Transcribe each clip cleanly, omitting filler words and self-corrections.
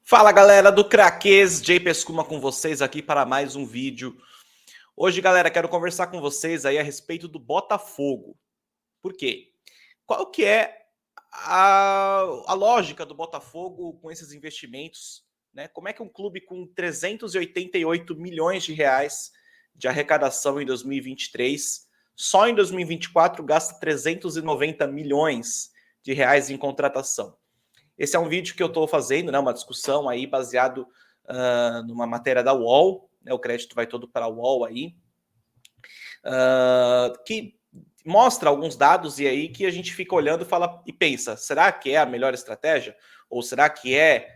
Fala galera do Craques, Jay Pescuma com vocês aqui para mais um vídeo. Hoje, galera, quero conversar com vocês aí a respeito do Botafogo. Por quê? Qual que é a lógica do Botafogo com esses investimentos? Né? Como é que um clube com 388 milhões de reais de arrecadação em 2023, só em 2024 gasta 390 milhões de reais em contratação? Esse é um vídeo que eu estou fazendo, né, uma discussão aí baseado numa matéria da UOL, né, o crédito vai todo para a UOL aí, que mostra alguns dados e aí que a gente fica olhando e pensa, será que é a melhor estratégia? Ou será que é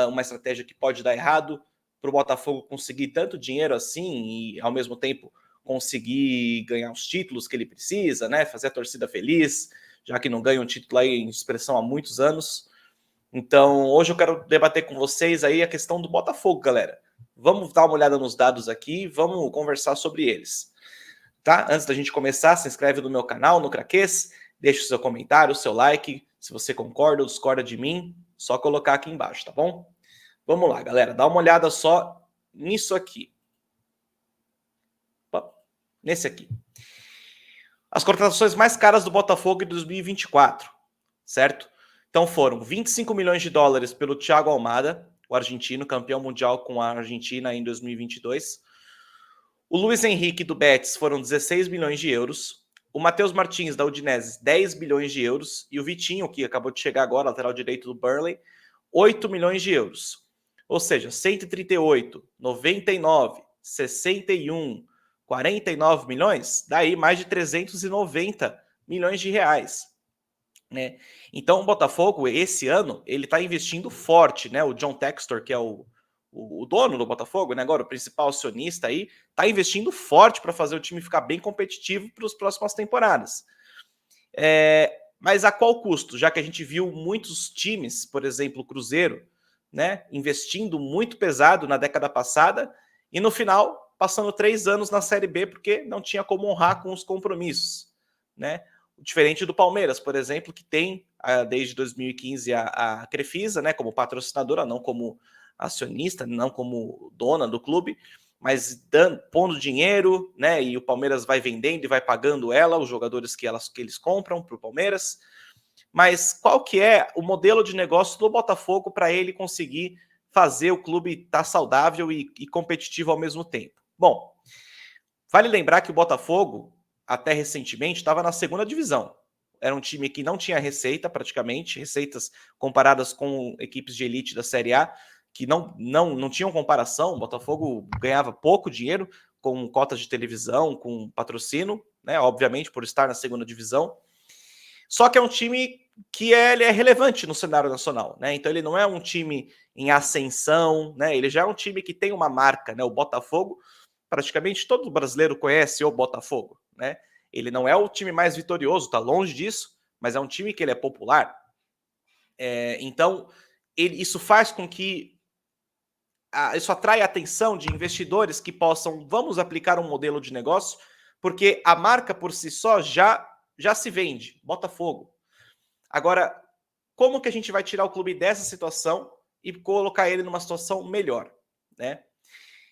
uma estratégia que pode dar errado para o Botafogo conseguir tanto dinheiro assim e ao mesmo tempo conseguir ganhar os títulos que ele precisa, né, fazer a torcida feliz, já que não ganha um título aí em expressão há muitos anos? Então, hoje eu quero debater com vocês aí a questão do Botafogo, galera. Vamos dar uma olhada nos dados aqui, vamos conversar sobre eles. Tá? Antes da gente começar, se inscreve no meu canal, no Craques, deixa o seu comentário, o seu like, se você concorda ou discorda de mim, só colocar aqui embaixo, tá bom? Vamos lá, galera, dá uma olhada só nisso aqui. Opa, nesse aqui. As contratações mais caras do Botafogo em 2024, certo? Então foram 25 milhões de dólares pelo Thiago Almada, o argentino, campeão mundial com a Argentina em 2022. O Luiz Henrique do Betis foram 16 milhões de euros. O Matheus Martins da Udinese, 10 milhões de euros. E o Vitinho, que acabou de chegar agora, lateral direito do Burnley, 8 milhões de euros. Ou seja, 138, 99, 61, 49 milhões, daí mais de 390 milhões de reais. Né? Então o Botafogo, esse ano, ele está investindo forte, né? O John Textor, que é o dono do Botafogo, né? Agora o principal acionista aí, está investindo forte para fazer o time ficar bem competitivo para as próximas temporadas. Mas a qual custo? Já que a gente viu muitos times, por exemplo, o Cruzeiro, né? Investindo muito pesado na década passada e no final passando 3 anos na Série B porque não tinha como honrar com os compromissos, né? Diferente do Palmeiras, por exemplo, que tem desde 2015 a Crefisa, né, como patrocinadora, não como acionista, não como dona do clube, mas pondo dinheiro, né, e o Palmeiras vai vendendo e vai pagando os jogadores que eles compram para o Palmeiras. Mas qual que é o modelo de negócio do Botafogo para ele conseguir fazer o clube estar saudável e competitivo ao mesmo tempo? Bom, vale lembrar que o Botafogo, até recentemente, estava na segunda divisão. Era um time que não tinha receita, praticamente, receitas comparadas com equipes de elite da Série A, que não tinham comparação. O Botafogo ganhava pouco dinheiro com cotas de televisão, com patrocínio, né? Obviamente, por estar na segunda divisão. Só que é um time que ele é relevante no cenário nacional, né? Então ele não é um time em ascensão, né? Ele já é um time que tem uma marca, né? O Botafogo, praticamente todo brasileiro conhece o Botafogo, né? Ele não é o time mais vitorioso, tá longe disso, mas é um time que ele é popular. Então, isso faz com que isso atrai a atenção de investidores que possam, vamos aplicar um modelo de negócio, porque a marca por si só já se vende, Botafogo. Agora, como que a gente vai tirar o clube dessa situação e colocar ele numa situação melhor, né?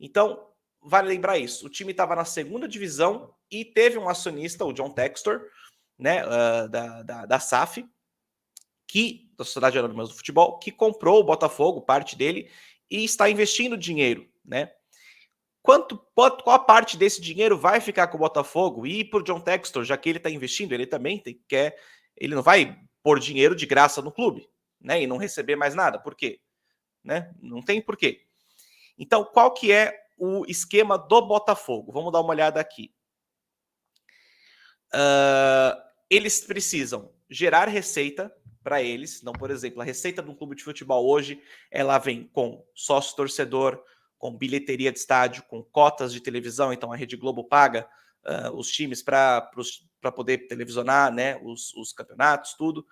Então, vale lembrar isso. O time estava na segunda divisão e teve um acionista, o John Textor, né, da SAF, da Sociedade Anônima do Futebol, que comprou o Botafogo, parte dele, e está investindo dinheiro, né? Qual a parte desse dinheiro vai ficar com o Botafogo e para o John Textor, já que ele está investindo, ele também ele não vai pôr dinheiro de graça no clube, né? E não receber mais nada. Por quê? Né? Não tem porquê. Então, qual que é o esquema do Botafogo? Vamos dar uma olhada aqui. Eles precisam gerar receita para eles. Então, por exemplo, a receita de um clube de futebol hoje, ela vem com sócio-torcedor, com bilheteria de estádio, com cotas de televisão. Então, a Rede Globo paga os times para poder televisionar, né, os campeonatos, tudo.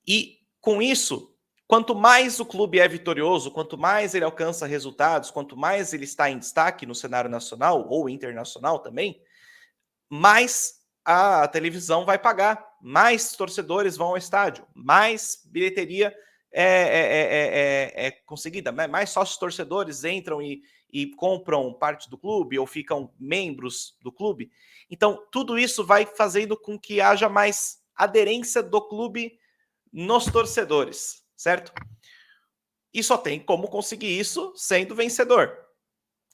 E, com isso, quanto mais o clube é vitorioso, quanto mais ele alcança resultados, quanto mais ele está em destaque no cenário nacional ou internacional também, mais a televisão vai pagar, mais torcedores vão ao estádio, mais bilheteria é conseguida, né? Mais sócios torcedores entram e compram parte do clube ou ficam membros do clube. Então, tudo isso vai fazendo com que haja mais aderência do clube nos torcedores, certo? E só tem como conseguir isso sendo vencedor.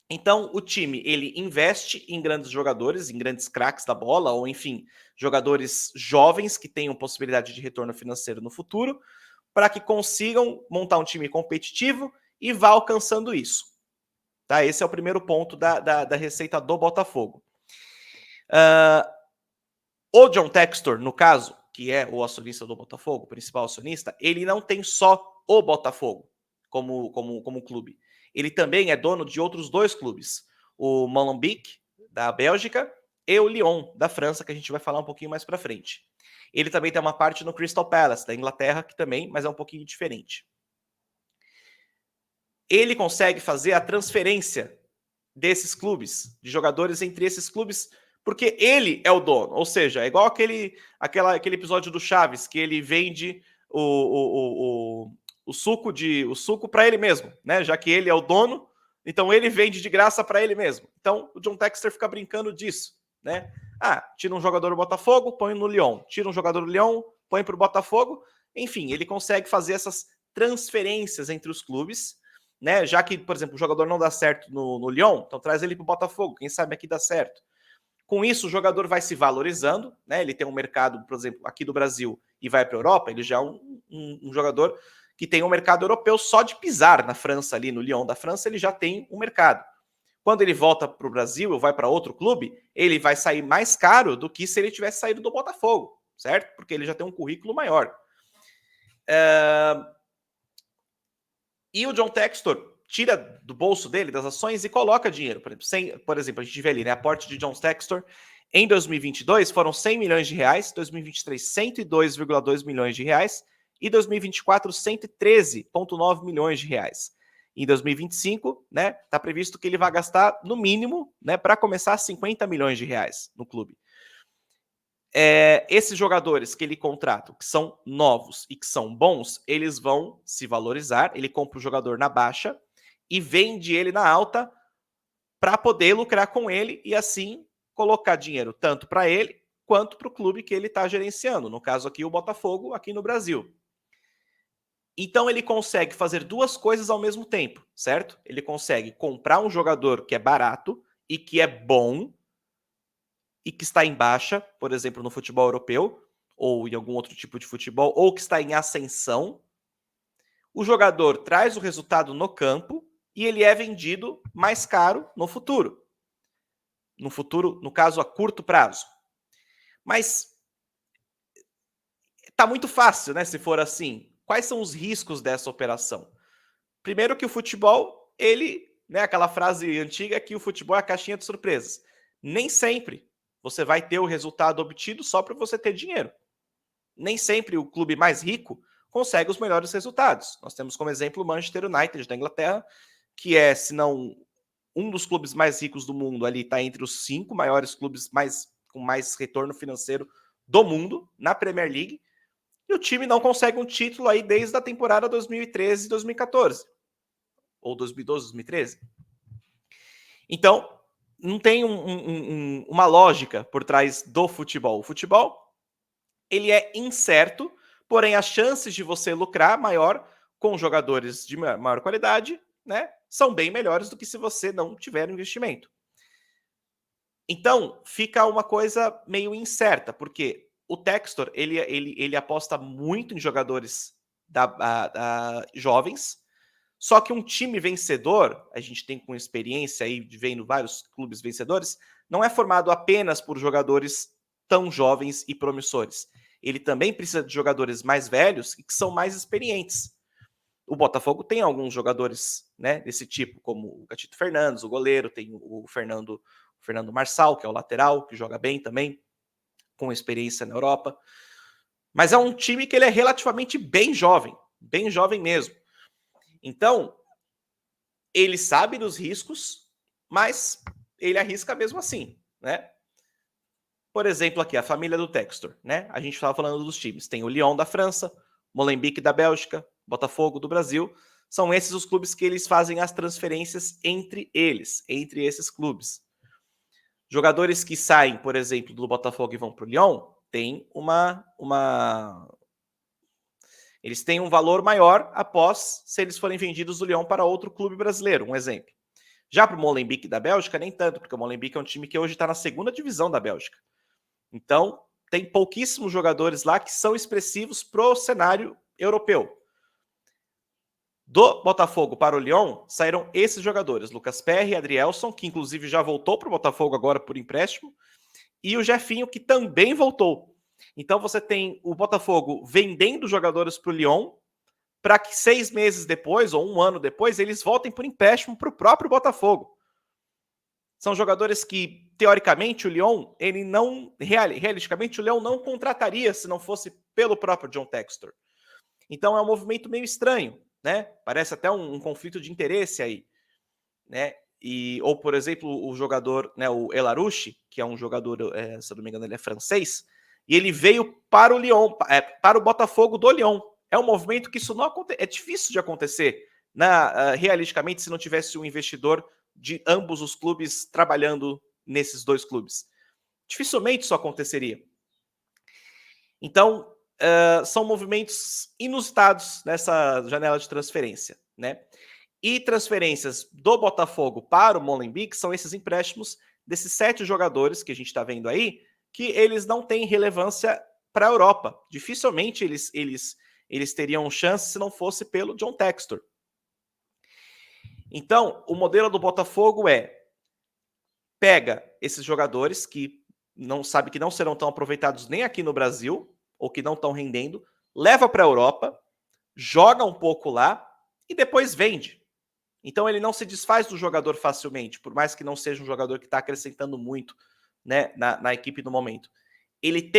Então, o time, ele investe em grandes jogadores, em grandes craques da bola, ou enfim, jogadores jovens que tenham possibilidade de retorno financeiro no futuro, para que consigam montar um time competitivo e vá alcançando isso. Tá? Esse é o primeiro ponto da receita do Botafogo. O John Textor, no caso, que é o acionista do Botafogo, o principal acionista, ele não tem só o Botafogo como clube. Ele também é dono de outros 2 clubes, o Molenbeek, da Bélgica, e o Lyon, da França, que a gente vai falar um pouquinho mais para frente. Ele também tem uma parte no Crystal Palace, da Inglaterra, que também, mas é um pouquinho diferente. Ele consegue fazer a transferência desses clubes, de jogadores entre esses clubes, porque ele é o dono. Ou seja, é igual aquele episódio do Chaves, que ele vende o suco para ele mesmo, né? Já que ele é o dono, então ele vende de graça para ele mesmo. Então o John Textor fica brincando disso, né? Tira um jogador do Botafogo, põe no Lyon. Tira um jogador do Lyon, põe para o Botafogo. Enfim, ele consegue fazer essas transferências entre os clubes, né? Já que, por exemplo, o jogador não dá certo no Lyon, então traz ele para o Botafogo, quem sabe aqui dá certo. Com isso, o jogador vai se valorizando, né? Ele tem um mercado, por exemplo, aqui do Brasil e vai para a Europa, ele já é um jogador que tem um mercado europeu só de pisar na França, ali no Lyon da França, ele já tem um mercado. Quando ele volta para o Brasil ou vai para outro clube, ele vai sair mais caro do que se ele tivesse saído do Botafogo, certo? Porque ele já tem um currículo maior. E o John Textor tira do bolso dele, das ações, e coloca dinheiro. Por exemplo, a gente vê ali, né? Aporte de John Textor em 2022 foram 100 milhões de reais, 2023, 102,2 milhões de reais, e 2024, 113,9 milhões de reais. Em 2025, né, tá previsto que ele vai gastar, no mínimo, né, para começar, 50 milhões de reais no clube. Esses jogadores que ele contrata, que são novos e que são bons, eles vão se valorizar. Ele compra o jogador na baixa e vende ele na alta para poder lucrar com ele e assim colocar dinheiro tanto para ele quanto para o clube que ele está gerenciando. No caso aqui, o Botafogo, aqui no Brasil. Então ele consegue fazer 2 coisas ao mesmo tempo, certo? Ele consegue comprar um jogador que é barato e que é bom e que está em baixa, por exemplo, no futebol europeu, ou em algum outro tipo de futebol, ou que está em ascensão. O jogador traz o resultado no campo e ele é vendido mais caro no futuro. No futuro, no caso, a curto prazo. Mas tá muito fácil, né, se for assim. Quais são os riscos dessa operação? Primeiro que o futebol, ele, né, aquela frase antiga que o futebol é a caixinha de surpresas. Nem sempre você vai ter o resultado obtido só para você ter dinheiro. Nem sempre o clube mais rico consegue os melhores resultados. Nós temos como exemplo o Manchester United da Inglaterra, que é, se não um dos clubes mais ricos do mundo, ali está entre os 5 maiores clubes com mais retorno financeiro do mundo na Premier League, e o time não consegue um título aí desde a temporada 2013 e 2014, ou 2012, 2013. Então, não tem uma lógica por trás do futebol. O futebol, ele é incerto, porém as chances de você lucrar maior com jogadores de maior qualidade, né, são bem melhores do que se você não tiver investimento. Então, fica uma coisa meio incerta, porque o Textor, ele aposta muito em jogadores jovens, só que um time vencedor, a gente tem com experiência aí, vendo vários clubes vencedores, não é formado apenas por jogadores tão jovens e promissores. Ele também precisa de jogadores mais velhos e que são mais experientes. O Botafogo tem alguns jogadores, né, desse tipo, como o Gatito Fernandes, o goleiro, tem o Fernando Marçal, que é o lateral, que joga bem também, com experiência na Europa. Mas é um time que ele é relativamente bem jovem mesmo. Então, ele sabe dos riscos, mas ele arrisca mesmo assim, né? Por exemplo, aqui, a família do Textor, né? A gente estava falando dos times. Tem o Lyon da França, Molenbeek da Bélgica, Botafogo do Brasil, são esses os clubes que eles fazem as transferências entre eles, entre esses clubes. Jogadores que saem, por exemplo, do Botafogo e vão para o Lyon, tem eles têm um valor maior após se eles forem vendidos do Lyon para outro clube brasileiro, um exemplo. Já para o Molenbeek da Bélgica, nem tanto, porque o Molenbeek é um time que hoje está na segunda divisão da Bélgica. Então, tem pouquíssimos jogadores lá que são expressivos para o cenário europeu. Do Botafogo para o Lyon, saíram esses jogadores, Lucas Perry e Adrielson, que inclusive já voltou para o Botafogo agora por empréstimo, e o Jefinho, que também voltou. Então você tem o Botafogo vendendo jogadores para o Lyon, para que 6 meses depois, ou 1 ano depois, eles voltem por empréstimo para o próprio Botafogo. São jogadores que, teoricamente, o Lyon, ele não, realisticamente, o Lyon não contrataria se não fosse pelo próprio John Textor. Então é um movimento meio estranho, né? Parece até um conflito de interesse aí, né? Ou, por exemplo, o jogador, né, o El Arouche, que é um jogador, se eu não me engano, ele é francês, e ele veio para o Lyon, para o Botafogo do Lyon. É um movimento que isso não acontece, é difícil de acontecer, realisticamente, se não tivesse um investidor de ambos os clubes trabalhando nesses dois clubes. Dificilmente isso aconteceria. Então, são movimentos inusitados nessa janela de transferência, né? E transferências do Botafogo para o Molenbeek são esses empréstimos desses 7 jogadores que a gente está vendo aí, que eles não têm relevância para a Europa. Dificilmente eles teriam chance se não fosse pelo John Textor. Então, o modelo do Botafogo pega esses jogadores que não sabe que não serão tão aproveitados nem aqui no Brasil, ou que não estão rendendo, leva para a Europa, joga um pouco lá e depois vende. Então ele não se desfaz do jogador facilmente, por mais que não seja um jogador que está acrescentando muito, né, na equipe no momento. Ele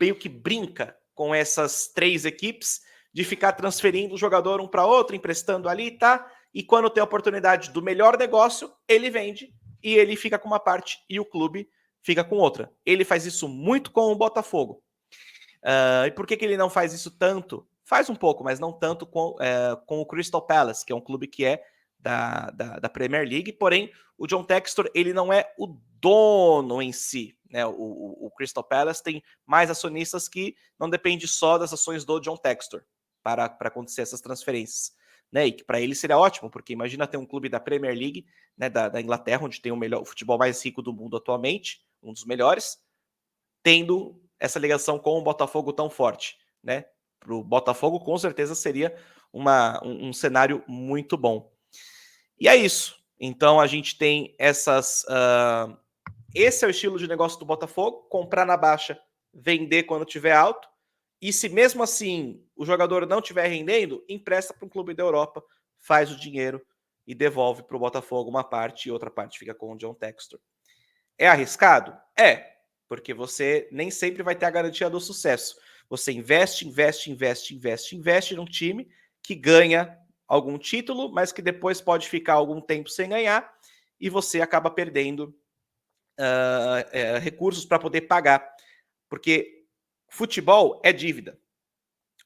meio que brinca com essas 3 equipes de ficar transferindo o jogador um para outro, emprestando ali, tá? E quando tem a oportunidade do melhor negócio, ele vende e ele fica com uma parte e o clube fica com outra. Ele faz isso muito com o Botafogo. E por que ele não faz isso tanto? Faz um pouco, mas não tanto com o Crystal Palace, que é um clube que é da Premier League, porém o John Textor ele não é o dono em si, né? O Crystal Palace tem mais acionistas que não depende só das ações do John Textor para acontecer essas transferências, né? E que para ele seria ótimo, porque imagina ter um clube da Premier League, né, da Inglaterra, onde tem o futebol mais rico do mundo atualmente, um dos melhores, tendo essa ligação com o Botafogo tão forte, né? Para o Botafogo, com certeza, seria um cenário muito bom. E é isso. Então, a gente tem essas... esse é o estilo de negócio do Botafogo, comprar na baixa, vender quando tiver alto, e se mesmo assim o jogador não estiver rendendo, empresta para um clube da Europa, faz o dinheiro e devolve para o Botafogo uma parte e outra parte fica com o John Textor. É arriscado? É, porque você nem sempre vai ter a garantia do sucesso. Você investe num time que ganha algum título, mas que depois pode ficar algum tempo sem ganhar e você acaba perdendo recursos para poder pagar. Porque futebol é dívida.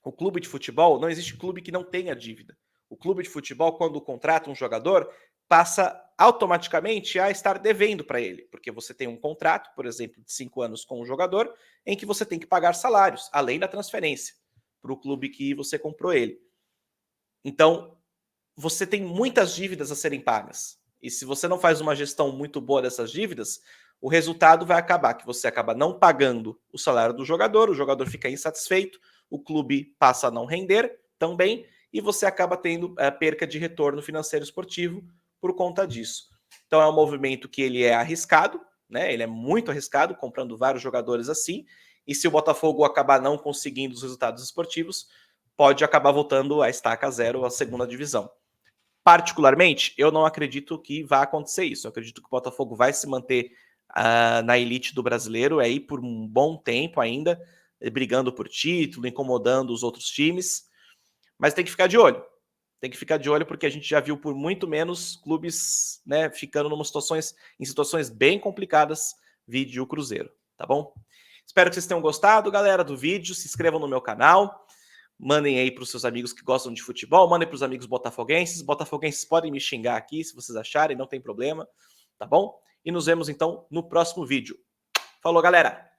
O clube de futebol, não existe clube que não tenha dívida. O clube de futebol, quando contrata um jogador, passa automaticamente a estar devendo para ele, porque você tem um contrato, por exemplo, de 5 anos com um jogador, em que você tem que pagar salários, além da transferência, para o clube que você comprou ele. Então, você tem muitas dívidas a serem pagas. E se você não faz uma gestão muito boa dessas dívidas, o resultado vai acabar que você acaba não pagando o salário do jogador, o jogador fica insatisfeito, o clube passa a não render também, e você acaba tendo perca de retorno financeiro esportivo por conta disso. Então é um movimento que ele é arriscado, né? Ele é muito arriscado, comprando vários jogadores assim, e se o Botafogo acabar não conseguindo os resultados esportivos, pode acabar voltando a estaca zero, a segunda divisão. Particularmente, eu não acredito que vá acontecer isso. Eu acredito que o Botafogo vai se manter na elite do brasileiro aí por um bom tempo ainda, brigando por título, incomodando os outros times. Mas tem que ficar de olho. Tem que ficar de olho porque a gente já viu por muito menos clubes, né, ficando em situações bem complicadas, vídeo o Cruzeiro, tá bom? Espero que vocês tenham gostado, galera, do vídeo. Se inscrevam no meu canal. Mandem aí para os seus amigos que gostam de futebol, mandem para os amigos botafoguenses. Botafoguenses podem me xingar aqui se vocês acharem, não tem problema, tá bom? E nos vemos então no próximo vídeo. Falou, galera!